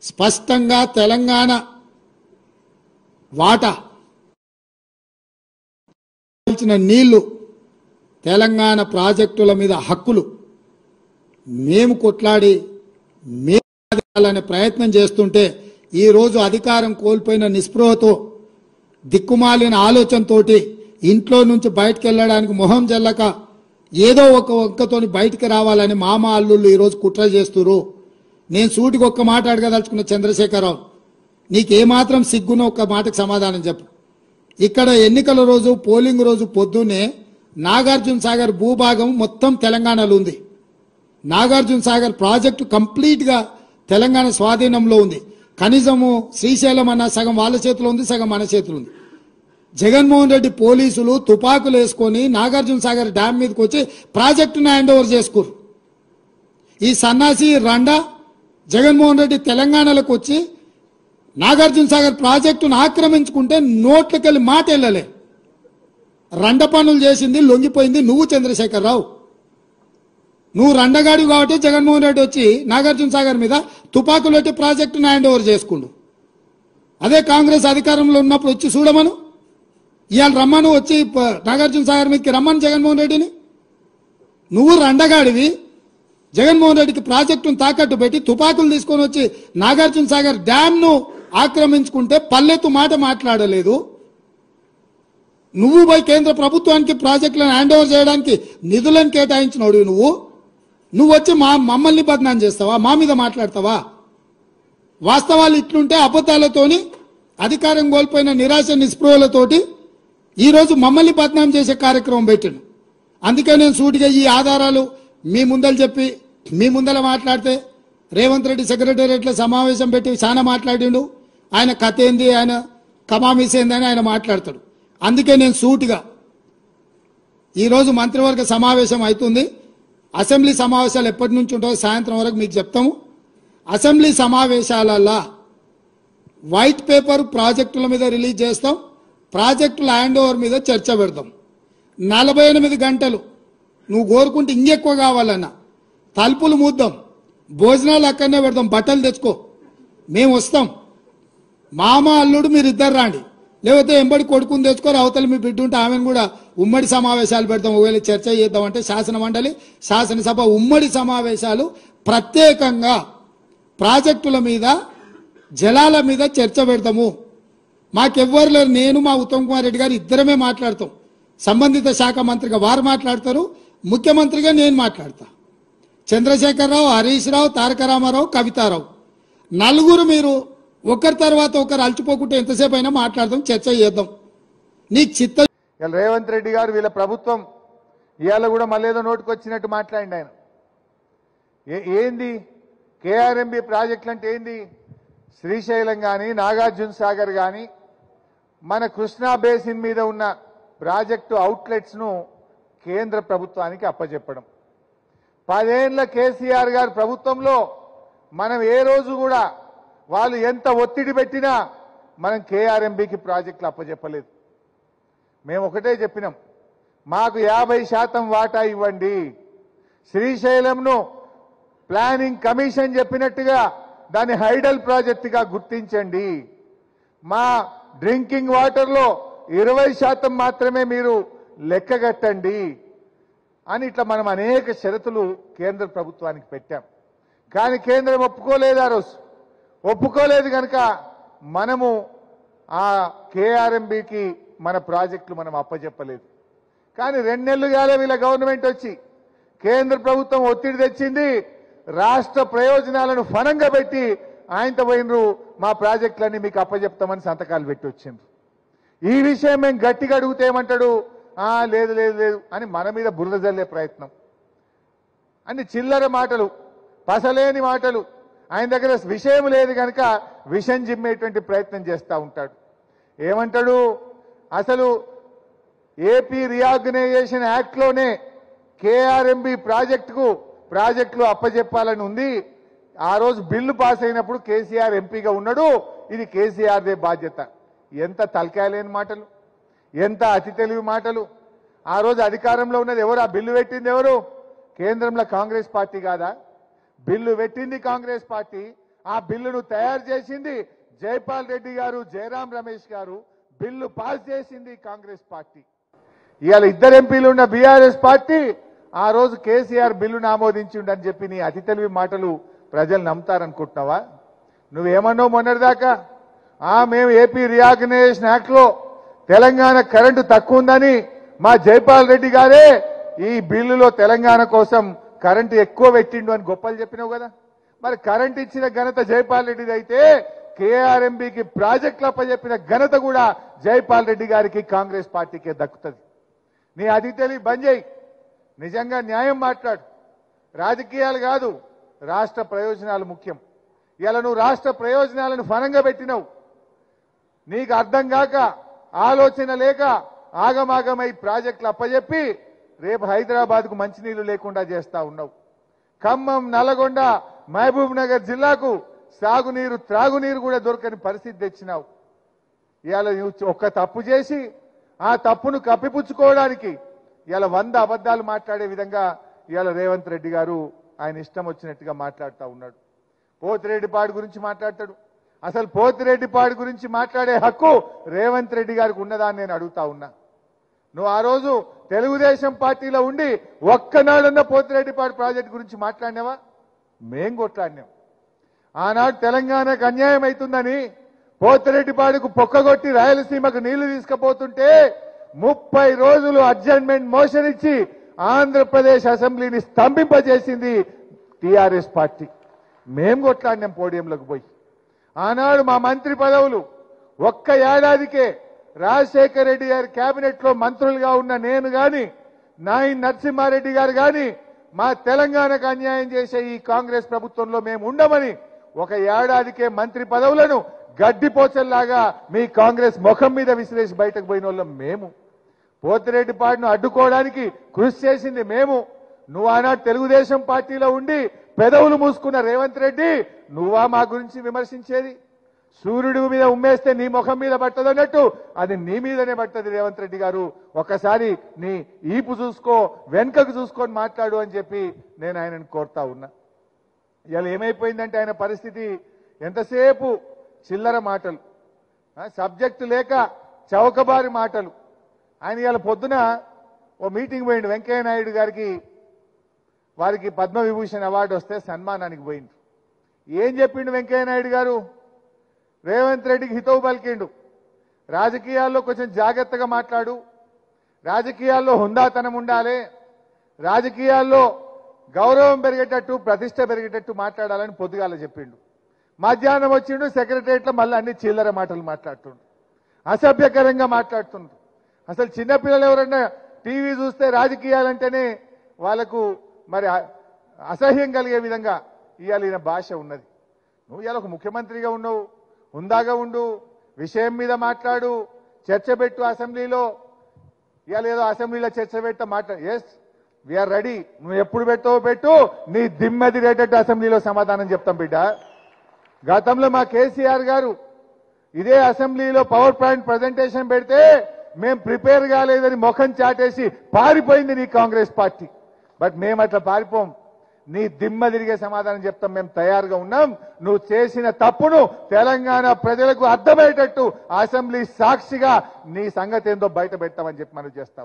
స్పష్టంగా తెలంగాణ వాటా నీళ్లు తెలంగాణ ప్రాజెక్టుల మీద హక్కులు మేము కొట్లాడి మేము ప్రయత్నం చేస్తుంటే ఈ రోజు అధికారం కోల్పోయిన నిస్పృహతో దిక్కుమాలిన ఆలోచనతోటి ఇంట్లో నుంచి బయటకు వెళ్ళడానికి మొహం జల్లక ఏదో ఒక ఒక్కతోని బయటికి రావాలని మామ అల్లుళ్ళు ఈరోజు కుట్ర చేస్తున్నారు. నేను సూటికి ఒక్క మాట అడగదలుచుకున్న చంద్రశేఖరరావు, నీకేమాత్రం సిగ్గునో ఒక్క మాటకు సమాధానం చెప్పు. ఇక్కడ ఎన్నికల రోజు పోలింగ్ రోజు పొద్దున్నే నాగార్జున సాగర్ భూభాగం మొత్తం తెలంగాణలో ఉంది. నాగార్జున సాగర్ ప్రాజెక్టు కంప్లీట్గా తెలంగాణ స్వాధీనంలో ఉంది. కనీసము శ్రీశైలం అన్న సగం వాళ్ళ చేతిలో ఉంది, సగం మన చేతిలో ఉంది. జగన్మోహన్ రెడ్డి పోలీసులు తుపాకులు వేసుకొని నాగార్జున సాగర్ డ్యామ్ మీదకి వచ్చి ప్రాజెక్టును హ్యాండ్ ఓవర్ చేసుకోరు. ఈ సన్నాసి రండా జగన్మోహన్ రెడ్డి తెలంగాణలోకి వచ్చి నాగార్జున సాగర్ ప్రాజెక్టును ఆక్రమించుకుంటే నోట్లకెళ్ళి మాట వెళ్ళలే. రండ పనులు చేసింది లొంగిపోయింది నువ్వు చంద్రశేఖరరావు. నువ్వు రండగాడి కాబట్టి జగన్మోహన్ రెడ్డి వచ్చి నాగార్జున సాగర్ మీద తుపాకులు పెట్టి ప్రాజెక్టును హ్యాండ్ ఓవర్ చేసుకుండు. అదే కాంగ్రెస్ అధికారంలో ఉన్నప్పుడు వచ్చి చూడమను, ఇవాళ రమ్మను, వచ్చి నాగార్జున సాగర్ మీదకి రమ్మను జగన్మోహన్ రెడ్డిని. నువ్వు రండగాడివి జగన్మోహన్ రెడ్డికి ప్రాజెక్టును తాకట్టు పెట్టి తుపాకులు తీసుకొని వచ్చి నాగార్జున సాగర్ డ్యామ్ను ఆక్రమించుకుంటే పల్లెత్తు మాట మాట్లాడలేదు. నువ్వు పోయి కేంద్ర ప్రభుత్వానికి ప్రాజెక్టులను హ్యాండ్ ఓవర్ చేయడానికి నిధులను కేటాయించినోడు నువ్వు వచ్చి మమ్మల్ని బదనాం చేస్తావా, మా మీద మాట్లాడతావా? వాస్తవాలు ఇట్లుంటే అబద్ధాలతోని అధికారం కోల్పోయిన నిరాశ నిస్పృహలతోటి ఈరోజు మమ్మల్ని బదనాం చేసే కార్యక్రమం పెట్టాను. అందుకే నేను సూటిగా ఈ ఆధారాలు మీ ముందలు చెప్పి మీ ముందల మాట్లాడితే రేవంత్ రెడ్డి సెక్రటేరియట్లో సమావేశం పెట్టి చాలా మాట్లాడిండు. ఆయన కథ ఏంది, ఆయన కమామిస్ ఏందని ఆయన మాట్లాడతాడు. అందుకే నేను సూటిగా ఈరోజు మంత్రివర్గ సమావేశం అవుతుంది. అసెంబ్లీ సమావేశాలు ఎప్పటి నుంచి ఉంటాయో సాయంత్రం వరకు మీకు చెప్తాము. అసెంబ్లీ సమావేశాలలో వైట్ పేపర్ ప్రాజెక్టుల మీద రిలీజ్ చేస్తాం, ప్రాజెక్టుల హ్యాండ్ ఓవర్ మీద చర్చ పెడతాం. 48 గంటలు నువ్వు కోరుకుంటే ఇంకెక్కువ కావాలన్నా తలుపులు మూద్దాం, భోజనాలు అక్కడనే పెడతాం, బట్టలు తెచ్చుకో, మేము వస్తాం. మామ అల్లుడు మీరు ఇద్దరు రాండి, లేకపోతే ఎంబడి కొడుకుని తెచ్చుకొని అవతల మీ బిడ్డ ఉంటే ఆమెను కూడా ఉమ్మడి సమావేశాలు పెడతాం. ఒకవేళ చర్చ చేద్దామంటే శాసన మండలి శాసనసభ ఉమ్మడి సమావేశాలు ప్రత్యేకంగా ప్రాజెక్టుల మీద జలాల మీద చర్చ పెడతాము. మాకెవ్వరు లేరు, నేను మా ఉత్తమ్ కుమార్ రెడ్డి గారు ఇద్దరమే మాట్లాడతాం. సంబంధిత శాఖ మంత్రిగా వారు మాట్లాడతారు, ముఖ్యమంత్రిగా నేను మాట్లాడతా. చంద్రశేఖరరావు, హరీష్ రావు, తారక రామారావు, కవితారావు నలుగురు మీరు ఒకరి తర్వాత ఒకరు అలచిపోకుంటే ఎంతసేపు అయినా మాట్లాడదాం, చర్చ చేద్దాం. నీకు చిత్త రేవంత్ రెడ్డి గారు వీళ్ళ ప్రభుత్వం ఇవాళ కూడా మళ్ళీ ఏదో నోటుకు వచ్చినట్టు మాట్లాడింది ఆయన. ఏంది కేఆర్ఎంబి ప్రాజెక్టులు అంటే ఏంది? శ్రీశైలం కానీ నాగార్జున సాగర్ కానీ మన కృష్ణా బేసిన్ మీద ఉన్న ప్రాజెక్టు అవుట్లెట్స్ను కేంద్ర ప్రభుత్వానికి అప్పచెప్పడం. 10 ఏళ్ల కేసీఆర్ గారి ప్రభుత్వంలో మనం ఏ రోజు కూడా వాళ్ళు ఎంత ఒత్తిడి పెట్టినా మనం కేఆర్ఎంబికి ప్రాజెక్టులు అప్పచెప్పలేదు. మేము ఒకటే చెప్పినాం, మాకు 50% వాటా ఇవ్వండి, శ్రీశైలంను ప్లానింగ్ కమిషన్ చెప్పినట్టుగా దాన్ని హైడల్ ప్రాజెక్టుగా గుర్తించండి, మా డ్రింకింగ్ వాటర్లో 20% మాత్రమే మీరు లెక్కగట్టండి అని ఇట్లా మనం అనేక షరతులు కేంద్ర ప్రభుత్వానికి పెట్టాం. కానీ కేంద్రం ఒప్పుకోలేదు. ఆ రోజు ఒప్పుకోలేదు కనుక మనము ఆ కేఆర్ఎంబికి మన ప్రాజెక్టులు మనం అప్పచెప్పలేదు. కానీ 2 నెలలు కాలే వీళ్ళ గవర్నమెంట్ వచ్చి, కేంద్ర ప్రభుత్వం ఒత్తిడి తెచ్చింది, రాష్ట్ర ప్రయోజనాలను ఫనంగా పెట్టి ఆయనతో పోయినరు మా ప్రాజెక్టులన్నీ మీకు అప్పచెప్తామని సంతకాలు పెట్టి వచ్చిండ్రు. ఈ విషయం మేము గట్టిగా అడిగితే ఏమంటాడు, లేదు లేదు లేదు అని మన మీద బురద జల్లే ప్రయత్నం. అన్ని చిల్లర మాటలు, పసలేని మాటలు. ఆయన దగ్గర విషయం లేదు కనుక విషం జిమ్మేటువంటి ప్రయత్నం చేస్తూ ఉంటాడు. ఏమంటాడు, అసలు ఏపీ రీఆర్గనైజేషన్ యాక్ట్లోనే కేఆర్ఎంబి ప్రాజెక్టులు అప్పచెప్పాలని ఉంది. ఆ రోజు బిల్లు పాస్ అయినప్పుడు కేసీఆర్ ఎంపీగా ఉన్నాడు, ఇది కేసీఆర్దే బాధ్యత. ఎంత తలకాయలేని మాటలు, ఎంత అతి తెలివి మాటలు. ఆ రోజు అధికారంలో ఉన్నది ఎవరు? ఆ బిల్లు పెట్టింది ఎవరు? కేంద్రంలో కాంగ్రెస్ పార్టీ కాదా? బిల్లు పెట్టింది కాంగ్రెస్ పార్టీ, ఆ బిల్లును తయారు చేసింది జైపాల్ రెడ్డి గారు, జయరాం రమేష్ గారు. బిల్లు పాస్ చేసింది కాంగ్రెస్ పార్టీ. ఇవాళ ఇద్దరు ఎంపీలు ఉన్న బీఆర్ఎస్ పార్టీ ఆ రోజు కేసీఆర్ బిల్లును ఆమోదించిండని చెప్పి నీ అతి తెలివి మాటలు ప్రజలు నమ్ముతారనుకుంటున్నావా? నువ్వేమన్నావు మొన్నటిదాకా? మేము ఏపీ రీఆర్గనైజేషన్ యాక్ట్ లో తెలంగాణ కరెంటు తక్కువ ఉందని మా జైపాల్ రెడ్డి గారే ఈ బిల్లులో తెలంగాణ కోసం కరెంటు ఎక్కువ పెట్టిండు అని గొప్పలు చెప్పినావు కదా. మరి కరెంట్ ఇచ్చిన ఘనత జైపాల్ రెడ్డిది అయితే కేఆర్ఎంబీకి ప్రాజెక్టులు అప్పచెప్పిన ఘనత కూడా జైపాల్ రెడ్డి గారికి, కాంగ్రెస్ పార్టీకే దక్కుతుంది. నీ అతి తెలివి బంద్ చేయి. నిజంగా న్యాయం మాట్లాడు. రాజకీయాలు కాదు, రాష్ట్ర ప్రయోజనాలు ముఖ్యం. ఇలా నువ్వు రాష్ట్ర ప్రయోజనాలను ఫలంగా పెట్టినావు. నీకు అర్థం కాక, ఆలోచన లేక ఆగమాగమై ప్రాజెక్టులు అప్పచెప్పి రేపు హైదరాబాద్కు మంచినీళ్లు లేకుండా చేస్తా ఉన్నావు. ఖమ్మం, నల్లగొండ, మహబూబ్ నగర్ జిల్లాకు సాగునీరు, త్రాగునీరు కూడా దొరకని పరిస్థితి తెచ్చినావు. ఇవాళ నువ్వు ఒక్క తప్పు చేసి ఆ తప్పును కప్పిపుచ్చుకోవడానికి ఇలా 100 అబద్ధాలు మాట్లాడే విధంగా ఇవాళ రేవంత్ రెడ్డి గారు ఆయన ఇష్టం వచ్చినట్టుగా మాట్లాడుతూ ఉన్నాడు. పోతిరెడ్డిపాడు గురించి మాట్లాడతాడు. అసలు పోతిరెడ్డిపాడు గురించి మాట్లాడే హక్కు రేవంత్ రెడ్డి గారికి ఉన్నదా అని నేను అడుగుతా ఉన్నా. నువ్వు ఆ రోజు తెలుగుదేశం పార్టీలో ఉండి ఒక్కనాడన్న పోతిరెడ్డిపాడు ప్రాజెక్టు గురించి మాట్లాడినావా? మేం కొట్లాడినాం. ఆనాడు తెలంగాణకు అన్యాయం అవుతుందని పోతిరెడ్డిపాడుకు పొక్కగొట్టి రాయలసీమకు నీళ్లు తీసుకుపోతుంటే 30 రోజులు అడ్జర్న్మెంట్ మోషన్ ఇచ్చి ఆంధ్రప్రదేశ్ అసెంబ్లీని స్తంభింపజేసింది టీఆర్ఎస్ పార్టీ. మేం కొట్లాడినాం పోడియంలోకి పోయి. ఆనాడు మా మంత్రి పదవులు ఒక్క ఏడాదికే రాజశేఖర రెడ్డి గారి కేబినెట్ లో మంత్రులుగా ఉన్న నేను గాని, నాయన్ నరసింహారెడ్డి గారు గాని మా తెలంగాణకు అన్యాయం చేసే ఈ కాంగ్రెస్ ప్రభుత్వంలో మేము ఉండమని ఒక ఏడాదికే మంత్రి పదవులను గడ్డిపోచల్లాగా మీ కాంగ్రెస్ ముఖం మీద విసిరేసి బయటకు పోయిన వాళ్ళం మేము. పోతిరెడ్డిపాడును అడ్డుకోవడానికి కృషి చేసింది మేము. నువ్వు ఆనాడు తెలుగుదేశం పార్టీలో ఉండి పెదవులు మూసుకున్న రేవంత్ రెడ్డి నువ్వా మా గురించి విమర్శించేది? సూర్యుడి మీద ఉమ్మేస్తే నీ ముఖం మీద పట్టదన్నట్టు అది నీ మీదనే పట్టది. రేవంత్ రెడ్డి గారు ఒకసారి నీ ఈపు చూసుకో, వెనుకకు చూసుకొని మాట్లాడు అని చెప్పి నేను ఆయనను కోరుతా ఉన్నా. ఇలా ఏమైపోయిందంటే ఆయన పరిస్థితి ఎంతసేపు చిల్లర మాటలు, సబ్జెక్టు లేక చౌకబారి మాటలు. ఆయన ఇవాళ పొద్దున ఓ మీటింగ్ పోయిండు. వెంకయ్య నాయుడు గారికి వారికి పద్మవిభూషణ్ అవార్డు వస్తే సన్మానానికి పోయిండు. ఏం చెప్పిండు వెంకయ్య నాయుడు గారు? రేవంత్ రెడ్డికి హితవు పలికిండు. రాజకీయాల్లో కొంచెం జాగ్రత్తగా మాట్లాడు, రాజకీయాల్లో హుందాతనం ఉండాలి, రాజకీయాల్లో గౌరవం పెరిగేటట్టు, ప్రతిష్ట పెరిగేటట్టు మాట్లాడాలని పొద్దుగాల చెప్పిండు. మధ్యాహ్నం వచ్చిండు సెక్రటరియట్లో మళ్ళీ అన్ని చిల్లర మాటలు మాట్లాడుతుండు, అసభ్యకరంగా మాట్లాడుతుండ్రు. అసలు చిన్నపిల్లలు ఎవరన్నా టీవీ చూస్తే రాజకీయాలంటేనే వాళ్ళకు మరి అసహ్యం కలిగే విధంగా ఇవాళ ఈయన భాష ఉన్నది. నువ్వు ఇవాళ ఒక ముఖ్యమంత్రిగా ఉన్నావు, హుందాగా ఉండు, విషయం మీద మాట్లాడు, చర్చ పెట్టు అసెంబ్లీలో. ఇవాళ ఏదో అసెంబ్లీలో చర్చ పెట్ట మాట్లాడు. Yes, we're ready. నువ్వు ఎప్పుడు పెట్టావో పెట్టు, నీ దిమ్మదిరేటట్టు అసెంబ్లీలో సమాధానం చెప్తాం బిడ్డ. గతంలో మా కేసీఆర్ గారు ఇదే అసెంబ్లీలో పవర్ పాయింట్ ప్రజెంటేషన్ పెడితే మేం ప్రిపేర్ కాలేదని ముఖం చాటేసి పారిపోయింది నీ కాంగ్రెస్ పార్టీ. బట్ మేము అట్లా పారిపోం. నీ దిమ్మ తిరిగే సమాధానం చెప్తాం. మేము తయారుగా ఉన్నాం. నువ్వు చేసిన తప్పును తెలంగాణ ప్రజలకు అర్థమయ్యేటట్టు అసెంబ్లీ సాక్షిగా నీ సంగతి ఏందో బయట పెట్టామని చెప్పి మనం చేస్తాం.